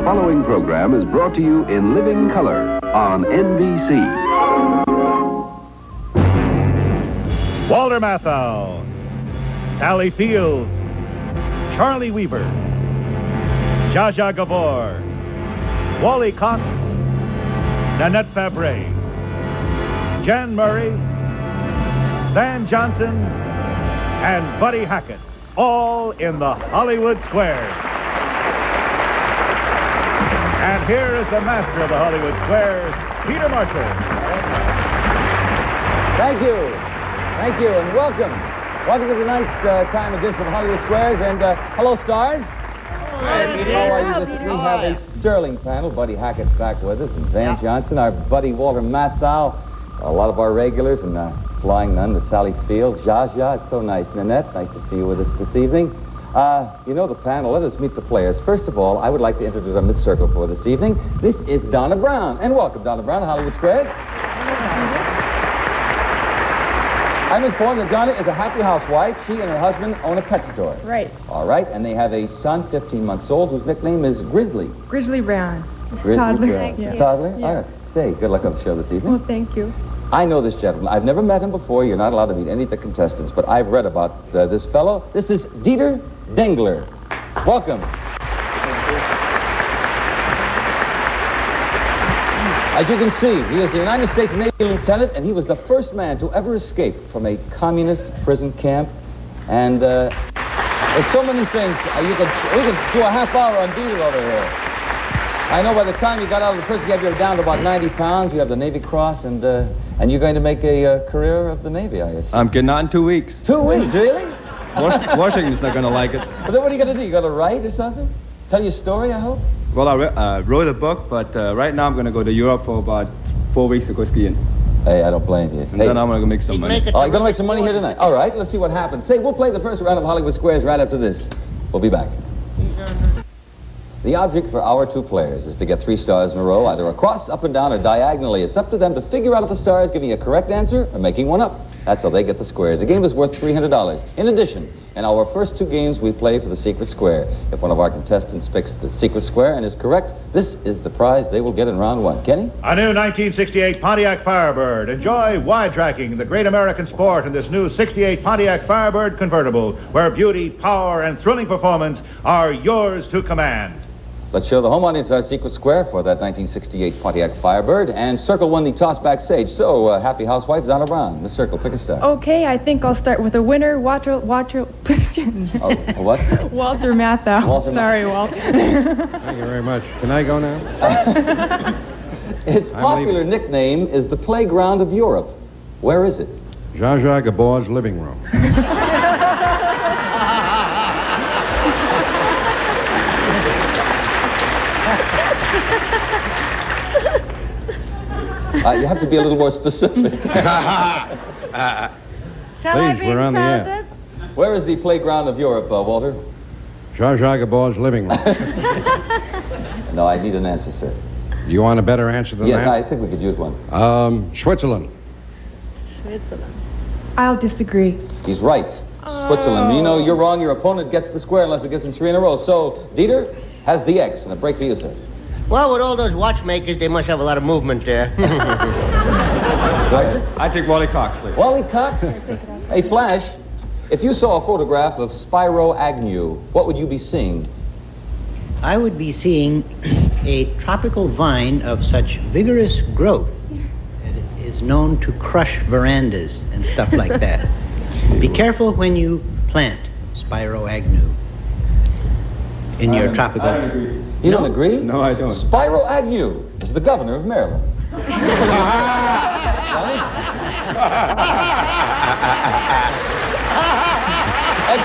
following program is brought to you in living color on NBC. Walter Matthau, Sally Fields, Charlie Weaver, Gabor, Wally Cox, Nanette Fabray, Jan Murray, Van Johnson, and Buddy Hackett, all in the Hollywood Squares. And here is the master of the Hollywood Squares, Peter Marshall. Thank you, and welcome. Welcome to tonight's time edition of Hollywood Squares, and hello, stars. How are you? We have a sterling panel. Buddy Hackett's back with us, and Van Johnson, our buddy Walter Matthau, a lot of our regulars, and flying nun, the Sally Fields, Zsa. It's so nice. Nanette, nice to see you with us this evening. You know the panel. Let us meet the players. First of all, I would like to introduce our Miss Circle for this evening. This is Donna Brown, and welcome, Donna Brown, to Hollywood Squares. I'm informed that Donna is a happy housewife. She and her husband own a pet store. Right. All right, and they have a son, 15 months old, whose nickname is Grizzly. Grizzly Brown. Grizzly Toddler. Brown. Yeah. Toddler? Yeah. All right. Say, good luck on the show this evening. Well, thank you. I know this gentleman. I've never met him before. You're not allowed to meet any of the contestants, but I've read about this fellow. This is Dieter Dengler. Welcome. As you can see, he is the United States Navy lieutenant, and he was the first man to ever escape from a communist prison camp. And there's so many things. We could do a half hour on Dieter over here. I know by the time you got out of the prison, you're down to about 90 pounds. You have the Navy Cross, and you're going to make a career of the Navy, I assume. I'm getting out in 2 weeks. 2 weeks, really? Washington's not going to like it. But then what are you going to do? You going to write or something? Tell your story, I hope? Well, I wrote a book, but right now I'm going to go to Europe for about 4 weeks to go skiing. Hey, I don't blame you. And then I'm going to make some money. Oh, you're going to make some money here tonight? All right, let's see what happens. Say, we'll play the first round of Hollywood Squares right after this. We'll be back. The object for our two players is to get 3 stars in a row, either across, up and down, or diagonally. It's up to them to figure out if the star is giving a correct answer or making one up. That's how they get the squares. The game is worth $300. In addition, in our first 2 games, we play for the secret square. If one of our contestants picks the secret square and is correct, this is the prize they will get in round 1. Kenny? A new 1968 Pontiac Firebird. Enjoy wide tracking, the great American sport, in this new 68 Pontiac Firebird convertible, where beauty, power, and thrilling performance are yours to command. Let's show the home audience our secret square for that 1968 Pontiac Firebird, and Circle won the toss backstage. So, happy housewife Donna Brown. Miss Circle, pick a star. Okay, I think I'll start with a winner, Walter. Oh, what? Walter Matthau. Walter Sorry, Walt. Thank you very much. Can I go now? Its popular nickname is the Playground of Europe. Where is it? Zsa Gabor's living room. You have to be a little more specific. Please, we're on the air. Where is the Playground of Europe, Walter? Zsa Gabor's living room. No, I need an answer, sir. Do you want a better answer than Yes, that? I think we could use one. Switzerland. I'll disagree. He's right. Switzerland. You know, you're wrong. Your opponent gets the square unless it gets them 3 in a row. So, Dieter has the X, and a break for you, sir. Well, with all those watchmakers, they must have a lot of movement there. I take Wally Cox, please. Wally Cox? Hey, Flash, if you saw a photograph of Spyro Agnew, what would you be seeing? I would be seeing a tropical vine of such vigorous growth that it is known to crush verandas and stuff like that. Be careful when you plant Spyro Agnew in your tropical... I don't agree. You don't agree? No, I don't. Spyro Agnew is the governor of Maryland. X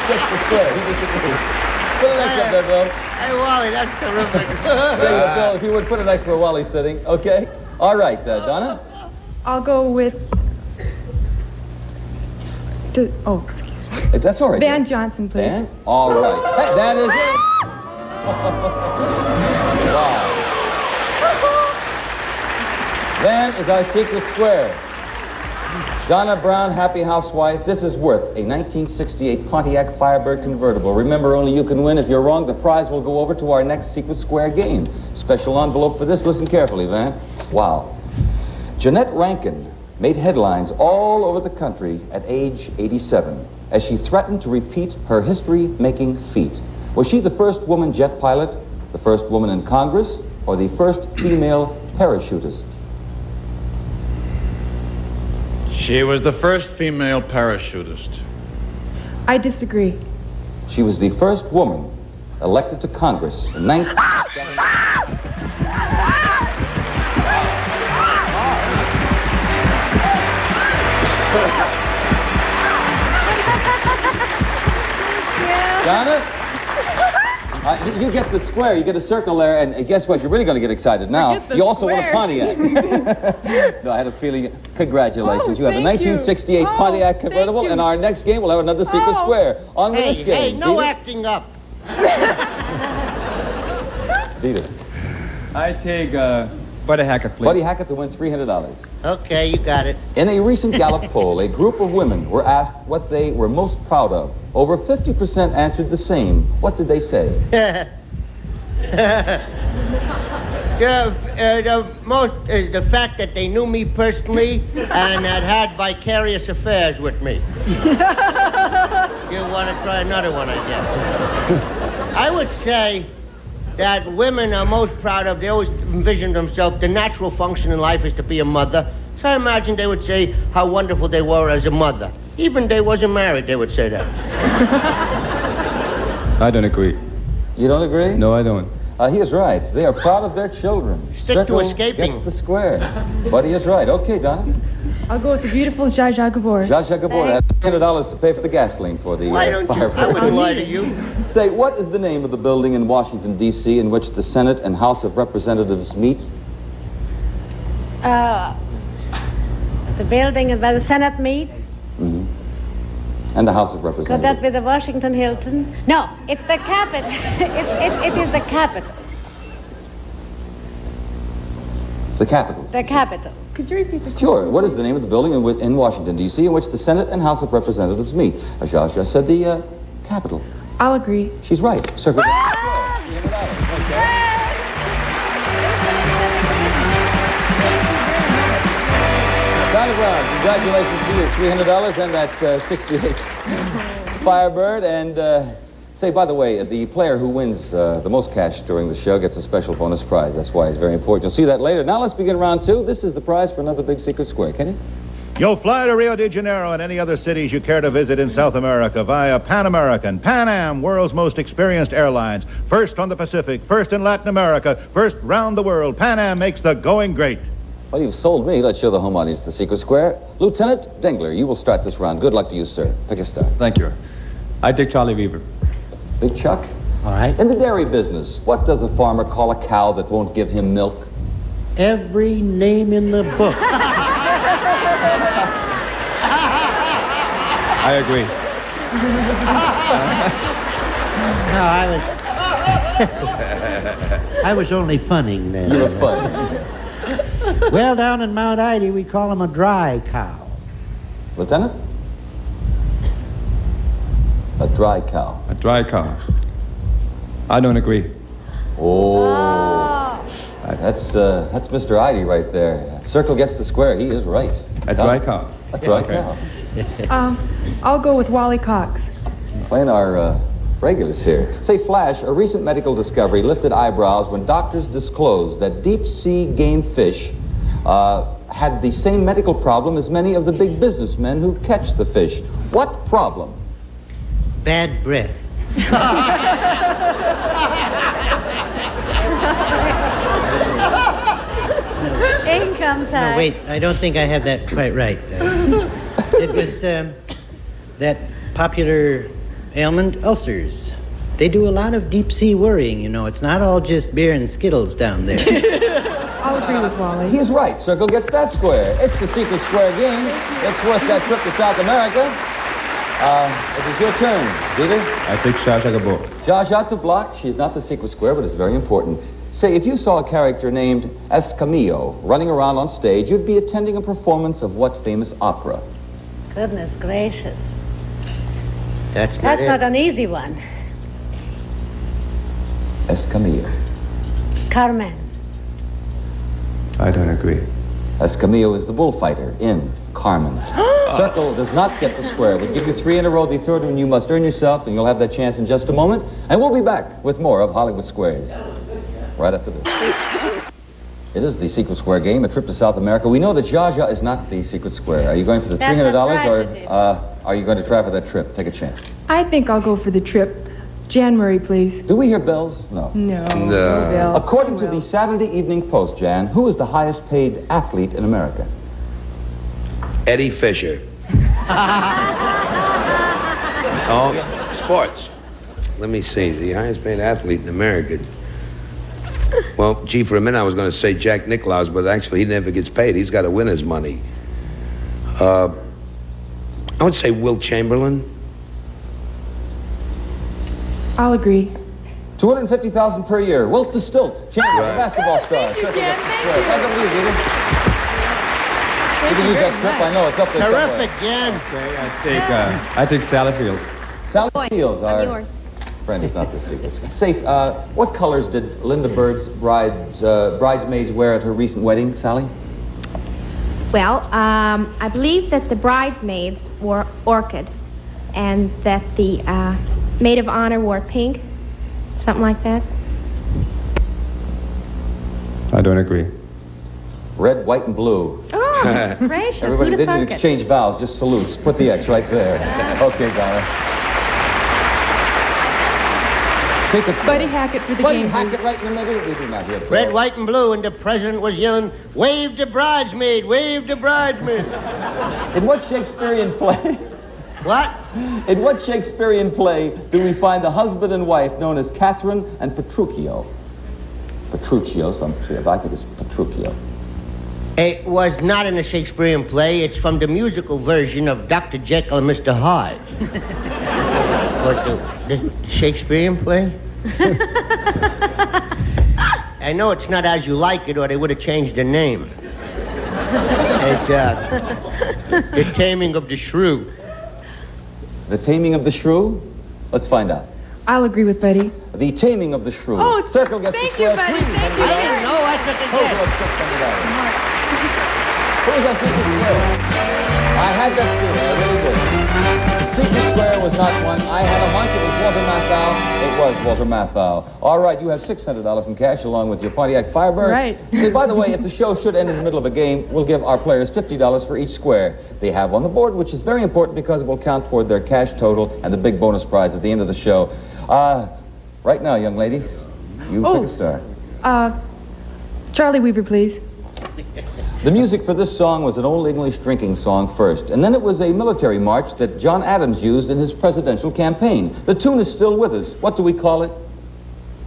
gets the square. He disagrees. Put an X up there, Bill. Hey, Wally, that's terrific. There you go, Bill. If you would, put an X for Wally sitting. Okay? All right, Donna? I'll go with... excuse me. That's all right. Van Johnson, please. Dan? All right. Hey, that is it. Wow. Van is our secret square. Donna Brown, happy housewife. This is worth a 1968 Pontiac Firebird convertible. Remember, only you can win. If you're wrong, the prize will go over to our next Secret Square game. Special envelope for this. Listen carefully, Van. Wow. Jeanette Rankin made headlines all over the country at age 87 as she threatened to repeat her history-making feat. Was she the first woman jet pilot, the first woman in Congress, or the first female parachutist? She was the first female parachutist. I disagree. She was the first woman elected to Congress in 1970. Donna? You get the square, you get a circle there, and guess what? You're really going to get excited now. You also won a Pontiac. No, I had a feeling. Congratulations. You have a 1968 Pontiac convertible, and our next game we'll have another Secret Square. On with this game. Hey, no acting up. Dieter. I take Buddy Hackett, please. Buddy Hackett to win $300. Okay, you got it. In a recent Gallup poll, a group of women were asked what they were most proud of. Over 50% answered the same. What did they say? The fact that they knew me personally and had vicarious affairs with me. You want to try another one, I guess. I would say that women are most proud of, they always envision themselves, the natural function in life is to be a mother. So I imagine they would say how wonderful they were as a mother. Even they wasn't married, they would say that. I don't agree. You don't agree? No, I don't. He is right. They are proud of their children. Stick to escaping. Gets the square. Buddy is right. Okay, Donna. I'll go with the beautiful Zsa Zsa Gabor. Zsa Zsa Gabor has $300 to pay for the gasoline for the Why don't you? I Firebird. wouldn't lie to you. Say, what is the name of the building in Washington, D.C. in which the Senate and House of Representatives meet? The building where the Senate meets. Mm-hmm. And the House of Could Representatives. that be the Washington Hilton? No, it's the Capitol. It is the Capitol. The Capitol. The Capitol. Could you repeat the question? Sure. What is the name of the building in Washington, D.C. in which the Senate and House of Representatives meet? Zsa Zsa said the Capitol. I'll agree. She's right. Circle. Donna Brown, congratulations to you. $300 and that 68 Firebird. And say, by the way, the player who wins the most cash during the show gets a special bonus prize. That's why it's very important. You'll see that later. Now let's begin round two. This is the prize for another big Secret Square. Kenny? You'll fly to Rio de Janeiro and any other cities you care to visit in South America via Pan American. Pan Am, world's most experienced airlines. First on the Pacific, first in Latin America, first round the world. Pan Am makes the going great. Well, you've sold me. Let's show the home audience the Secret Square. Lieutenant Dengler, you will start this round. Good luck to you, sir. Pick a star. Thank you. I take Charlie Weaver. Big Chuck? All right. In the dairy business, what does a farmer call a cow that won't give him milk? Every name in the book. I agree. No, I was only funning then. You were funny. Well, down in Mount Ida, we call him a dry cow. Lieutenant? A dry cow. A dry cow. I don't agree. Oh. That's Mr. Idy right there. Circle gets the square. He is right. A dry cow. A dry cow. I'll go with Wally Cox. Playing our regulars here. Say, Flash, a recent medical discovery lifted eyebrows when doctors disclosed that deep-sea game fish had the same medical problem as many of the big businessmen who catch the fish. What problem? Bad breath. Income tax. No, wait, I don't think I have that quite right. It was that popular ailment, ulcers. They do a lot of deep-sea worrying, you know. It's not all just beer and Skittles down there. I'll agree with Wally. He is right. Circle gets that square. It's the Secret Square game. It's worth that trip to South America. It is your turn, Peter. I take Zsa Zsa Gabor. Zsa Zsa to block. She's not the Secret Square, but it's very important. Say, if you saw a character named Escamillo running around on stage, you'd be attending a performance of what famous opera? Goodness gracious. That's That's it. not an easy one. Escamilla. Carmen. I don't agree. Escamilla is the bullfighter in Carmen. Circle does not get the square. We'll give you 3 in a row. The third one you must earn yourself, and you'll have that chance in just a moment. And we'll be back with more of Hollywood Squares right after this. It is the secret square game, a trip to South America. We know that Zsa is not the secret square. Are you going for the That's $300 a tragedy. or are you going to try for that trip? Take a chance. I think I'll go for the trip. Jan Murray, please. Do we hear bells? No. No. No. Bill. According to the Saturday Evening Post, Jan, who is the highest paid athlete in America? Eddie Fisher. Oh, sports. Let me see. The highest paid athlete in America. Well, gee, for a minute I was going to say Jack Nicklaus, but actually he never gets paid. He's got to win his money. I would say Wilt Chamberlain. I'll agree. $250,000 per year. Wilt the Stilt, champion, Right. basketball star. Thank you, Circle Jan. gets the Thank square. you. Back over to you, Peter. You Thank can you use that very trip. much. I know it's up there Terrific, somewhere. Jan. Okay, I take Sally Field. Sally Fields, our friend, is not the secret. Safe. What colors did Linda Bird's bridesmaids wear at her recent wedding, Sally? Well, I believe that the bridesmaids wore orchid and that the maid of honor wore pink, something like that. I don't agree. Red, white, and blue. Oh, gracious. Everybody Who'd have didn't thunk it? exchange vows, just salutes. Put the X right there. Okay, Donna. Secret square. Buddy Hackett for the Buddy game. Hackett right in the middle. We do not hear Red, Bill. white, and blue, and the president was yelling, "Wave the bridesmaid, wave the bridesmaid." In what Shakespearean play? What? In what Shakespearean play do we find the husband and wife known as Catherine and Petruchio? Petruchio, some say, but I think it's Petruchio. It was not in the Shakespearean play. It's from the musical version of Dr. Jekyll and Mr. Hyde. What, the Shakespearean play? I know it's not As You Like It, or they would have changed the name. It's The Taming of the Shrew. The Taming of the Shrew? Let's find out. I'll agree with Buddy. The Taming of the Shrew. Oh, Circle gets thank the square. you, Buddy. $300. Thank you. I didn't know. I took a Who's guess. that secret square? I had that too. I really did. The secret square was not one. I had a hunch it was Walter Matthau. It was Walter Matthau. All right, you have $600 in cash along with your Pontiac Firebird. Right. Say, by the way, if the show should end in the middle of a game, we'll give our players $50 for each square they have on the board, which is very important because it will count toward their cash total and the big bonus prize at the end of the show. Right now, young ladies, you pick a star. Charlie Weaver, please. The music for this song was an old English drinking song first, and then it was a military march that John Adams used in his presidential campaign. The tune is still with us. What do we call it?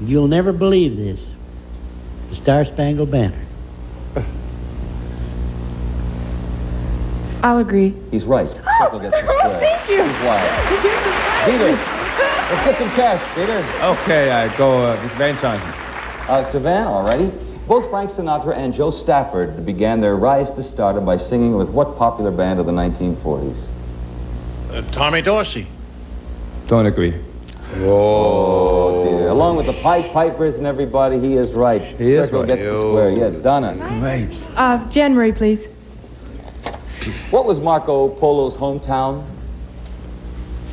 You'll never believe this. The Star-Spangled Banner. I'll agree. He's right. Circle gets the square. Thank you. He's wild. Peter, let's get some cash, Peter. Okay, I go Miss Van Johnson. To Van, all righty. Both Frank Sinatra and Joe Stafford began their rise to stardom by singing with what popular band of the 1940s? Tommy Dorsey. Don't agree. Oh, dear. Along with the Pied Pipers and everybody, he is right. He is Circle right. gets the square. Yes, Donna. Great. Jan Murray, please. What was Marco Polo's hometown?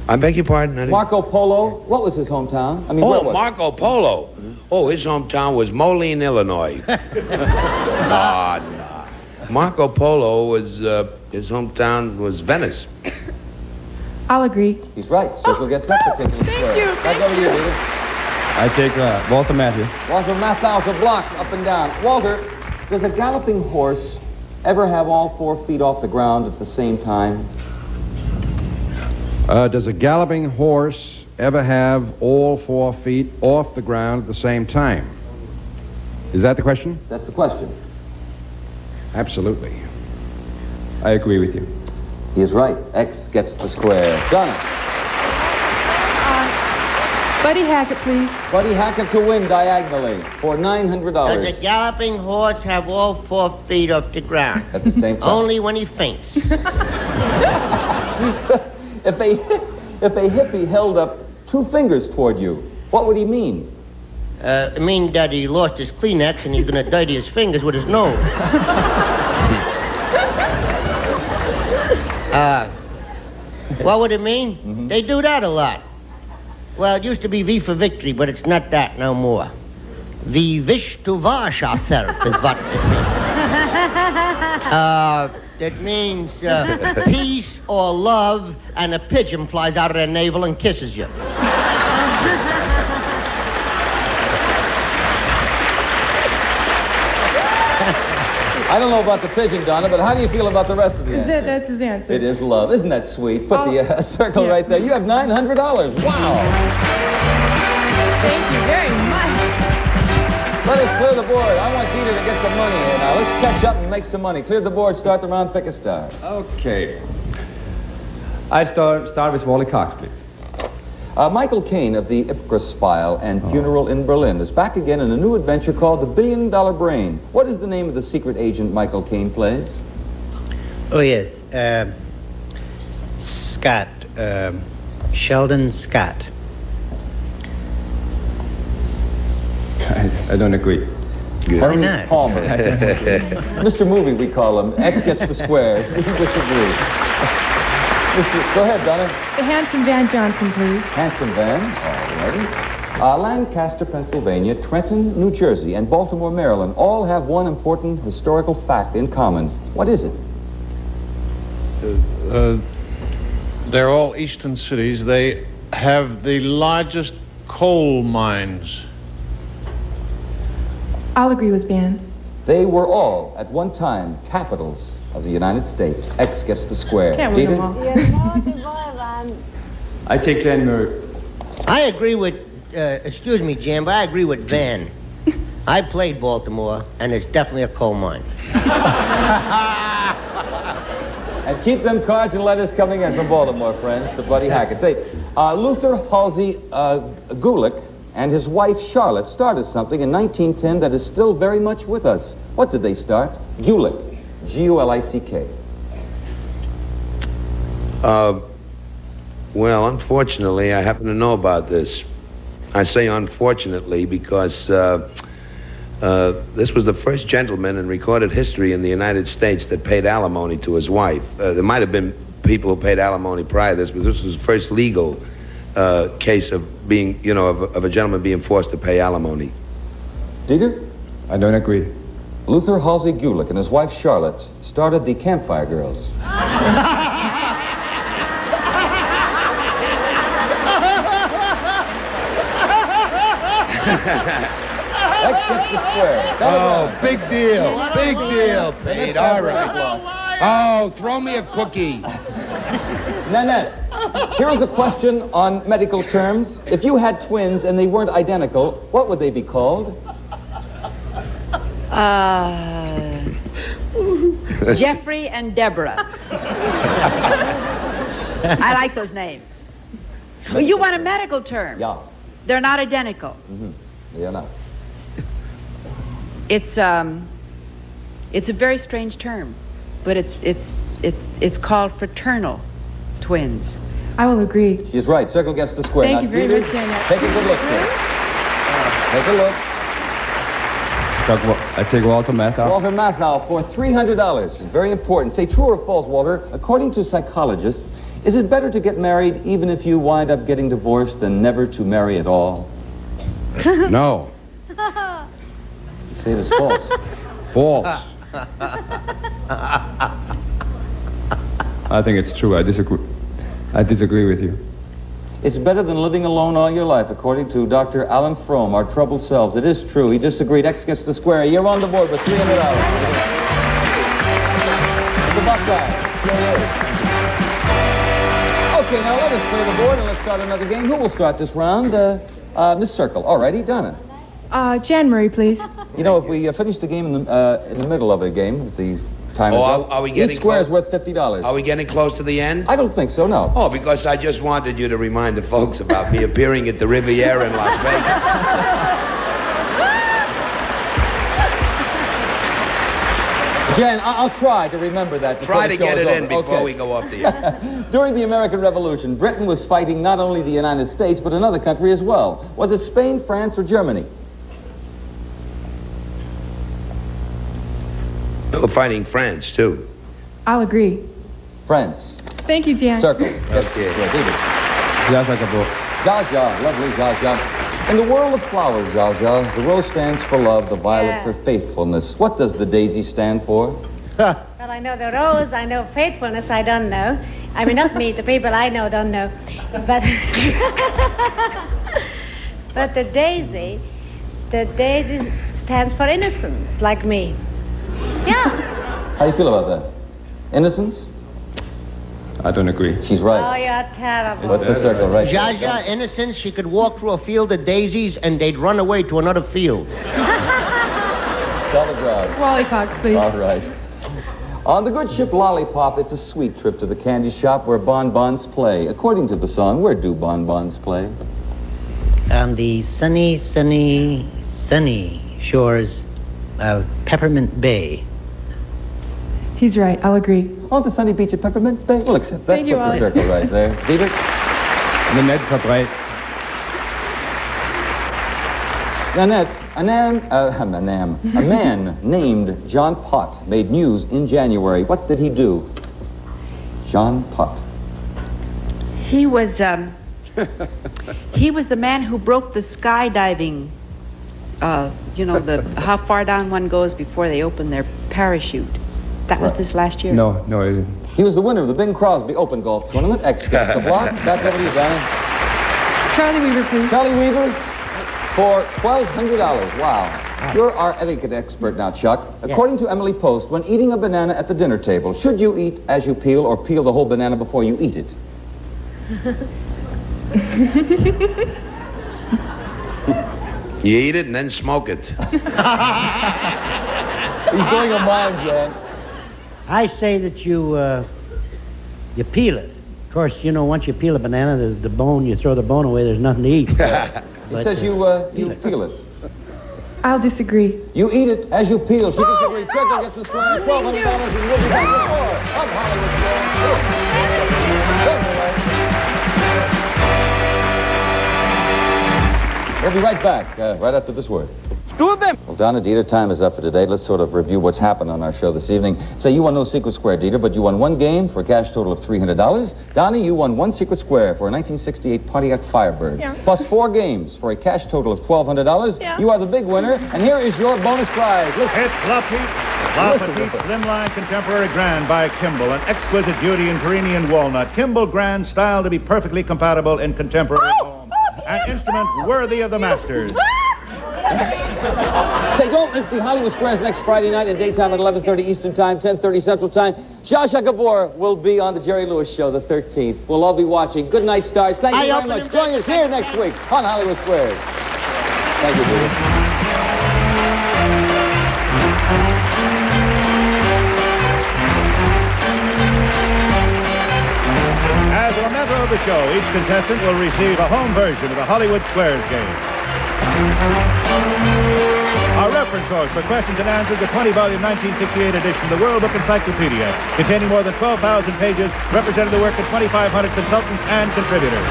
I beg your pardon? I didn't- Marco Polo, what was his hometown? I mean, where Oh, was Marco Polo. Oh, his hometown was Moline, Illinois. No. Marco Polo was, his hometown was Venice. I'll agree. He's right. Circle gets that particular thank square. you, Back thank over to you, you. Peter. I take Walter Matthau. Walter Matthau to block, up and down. Walter, does a galloping horse ever have all 4 feet off the ground at the same time? Does a galloping horse ever have all 4 feet off the ground at the same time? Is that the question? That's the question. Absolutely. I agree with you. He is right. X gets the square. Donna. Buddy Hackett, please. Buddy Hackett to win diagonally for Does a $900 galloping horse have all 4 feet off the ground? at the same time. Only when he faints. If a hippie held up 2 fingers toward you, what would he mean? I mean that he lost his Kleenex and he's gonna dirty his fingers with his nose. What would it mean? Mm-hmm. They do that a lot. Well, it used to be V for victory, but it's not that no more. We wish to wash ourselves is what it means. It means peace or love, and a pigeon flies out of their navel and kisses you. I don't know about the pigeon, Donna, but how do you feel about the rest of the answer? That's his answer. It is love. Isn't that sweet? Put the circle yeah. right there. You have $900. Wow. Thank you very much. Let us clear the board. I want Peter to get some money here now. Let's catch up and make some money. Clear the board. Start the round. Pick a star. Okay. I start with Wally Cox, please. Michael Caine of the Ipcris File and Funeral in Berlin is back again in a new adventure called The $1 Billion Brain. What is the name of the secret agent Michael Caine plays? Oh, yes. Scott. Sheldon Scott. I don't agree. Why not? Palmer. Mr. Movie, we call him. X gets the square. We disagree. Go ahead, Donna. The Handsome Van Johnson, please. Handsome Van. All righty. Lancaster, Pennsylvania, Trenton, New Jersey, and Baltimore, Maryland all have one important historical fact in common. What is it? They're all eastern cities. They have the largest coal mines. I'll agree with Van. They were all, at one time, capitals of the United States. X gets the square. Can't win them Dieter? all. I take January. I agree with, excuse me, Jim, but I agree with Van. I played Baltimore, and it's definitely a coal mine. And keep them cards and letters coming in from Baltimore, friends, to Buddy Hackett. Say, Luther Halsey Gulick and his wife Charlotte started something in 1910 that is still very much with us. What did they start? Gulick. G-U-L-I-C-K. Well, unfortunately, I happen to know about this. I say unfortunately because this was the first gentleman in recorded history in the United States that paid alimony to his wife. There might have been people who paid alimony prior to this, but this was the first legal case of being, of a gentleman being forced to pay alimony. Dieter? I don't agree. Luther Halsey Gulick and his wife Charlotte started the Campfire Girls. X gets the square. Oh, big deal. Big deal, Pete. All right. Oh, throw me a cookie. Nanette, here is a question on medical terms. If you had twins and they weren't identical, what would they be called? Jeffrey and Deborah. I like those names. Well, you want a medical term? Yeah. They're not identical. Mm-hmm. Yeah, no. It's a very strange term, but it's called fraternal twins. I will agree. She's right. Circle gets the square. Thank now, you very Dieter, much, Nanette. take a good look here. Take a look. I take Walter Matthau. Walter Matthau for $300. Very important. Say true or false, Walter. According to psychologists, is it better to get married even if you wind up getting divorced than never to marry at all? No. You say it is false. False. I think it's true. I disagree with you. It's better than living alone all your life, according to Dr. Alan Frome, our troubled selves. It is true. He disagreed. X gets the square. You're on the board with $300. The Buckeye. Okay, now let us clear the board and let's start another game. Who will start this round? Miss Circle. All righty, Donna. Jan Murray, please. You know, if we finish the game in the middle of a game, if the time is up, are we getting each square is close? worth $50. Are we getting close to the end? I don't think so, no. Oh, because I just wanted you to remind the folks about me appearing at the Riviera in Las Vegas. Jan, I'll try to remember that. Try to get it in before Okay. we go off the air. During the American Revolution, Britain was fighting not only the United States, but another country as well. Was it Spain, France, or Germany? They were fighting France, too. I'll agree. France. Thank you, Jan. Circle. Okay. Zsa Zsa Gabor. Zsa Zsa, lovely Zsa Zsa. In the world of flowers, Zsa Zsa, the rose stands for love, the violet Yeah. for faithfulness. What does the daisy stand for? Well, I know the rose, I know faithfulness, I don't know. I mean, not me, the people I know don't know. But, but the daisy stands for innocence, like me. Yeah. How do you feel about that? Innocence? I don't agree. She's Oh, right. you're terrible. Put the circle right there. Zsa Zsa, innocence, she could walk through a field of daisies and they'd run away to another field. Call the drive. Wally Fox, please. All right. On the good ship Lollipop, it's a sweet trip to the candy shop where bonbons play. According to the song, where do bonbons play? On the sunny, sunny, sunny shores of Peppermint Bay. He's right. I'll agree. On the sunny beach of Peppermint Bay. We'll accept that. Thank you, Put the Wally. circle right there. Dieter? Nanette, Fabray. Nanette, a man named John Pott made news in January. What did he do? John Pott. He was the man who broke the skydiving, how far down one goes before they open their parachute. That was this last year. No, it isn't. He was the winner of the Bing Crosby Open Golf Tournament. X gets the block. Back over to you, Donna. Charlie Weaver, please. Charlie Weaver for $1,200. Wow. You're our etiquette expert now, Chuck. According to Emily Post, when eating a banana at the dinner table, should you eat as you peel or peel the whole banana before you eat it? You eat it and then smoke it. He's doing a mime, Jan. I say that you peel it. Of course, once you peel a banana, there's the bone. You throw the bone away, there's nothing to eat. He says you peel it. I'll disagree. You eat it as you peel. She disagrees. Circle gets the square. $1,200 and we'll be back with more of Hollywood Squares. We'll be right back, right after this word. Two of them. Well, Donna, Dieter, time is up for today. Let's sort of review what's happened on our show this evening. Say, you won no secret square, Dieter, but you won one game for a cash total of $300. Donna, you won one secret square for a 1968 Pontiac Firebird. Yeah. Plus 4 games for a cash total of $1,200. Yeah. You are the big winner, and here is your bonus prize. Listen. It's La Petite Slimline Contemporary Grand by Kimball, an exquisite beauty in Perini and walnut. Kimball Grand, styled to be perfectly compatible in contemporary home. An instrument worthy of the masters. Say, don't miss the Hollywood Squares next Friday night in daytime at 11:30 Eastern Time, 10:30 Central Time. Zsa Zsa Gabor will be on the Jerry Lewis Show the 13th. We'll all be watching. Good night, stars. Thank you very much. Join us here next week on Hollywood Squares. Thank you, Peter. As a memento of the show, each contestant will receive a home version of the Hollywood Squares game. Our reference source for questions and answers, the 20-volume 1968 edition of the World Book Encyclopedia, containing more than 12,000 pages, representing the work of 2,500 consultants and contributors.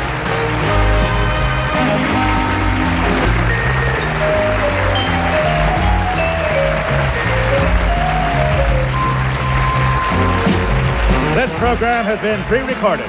This program has been pre-recorded.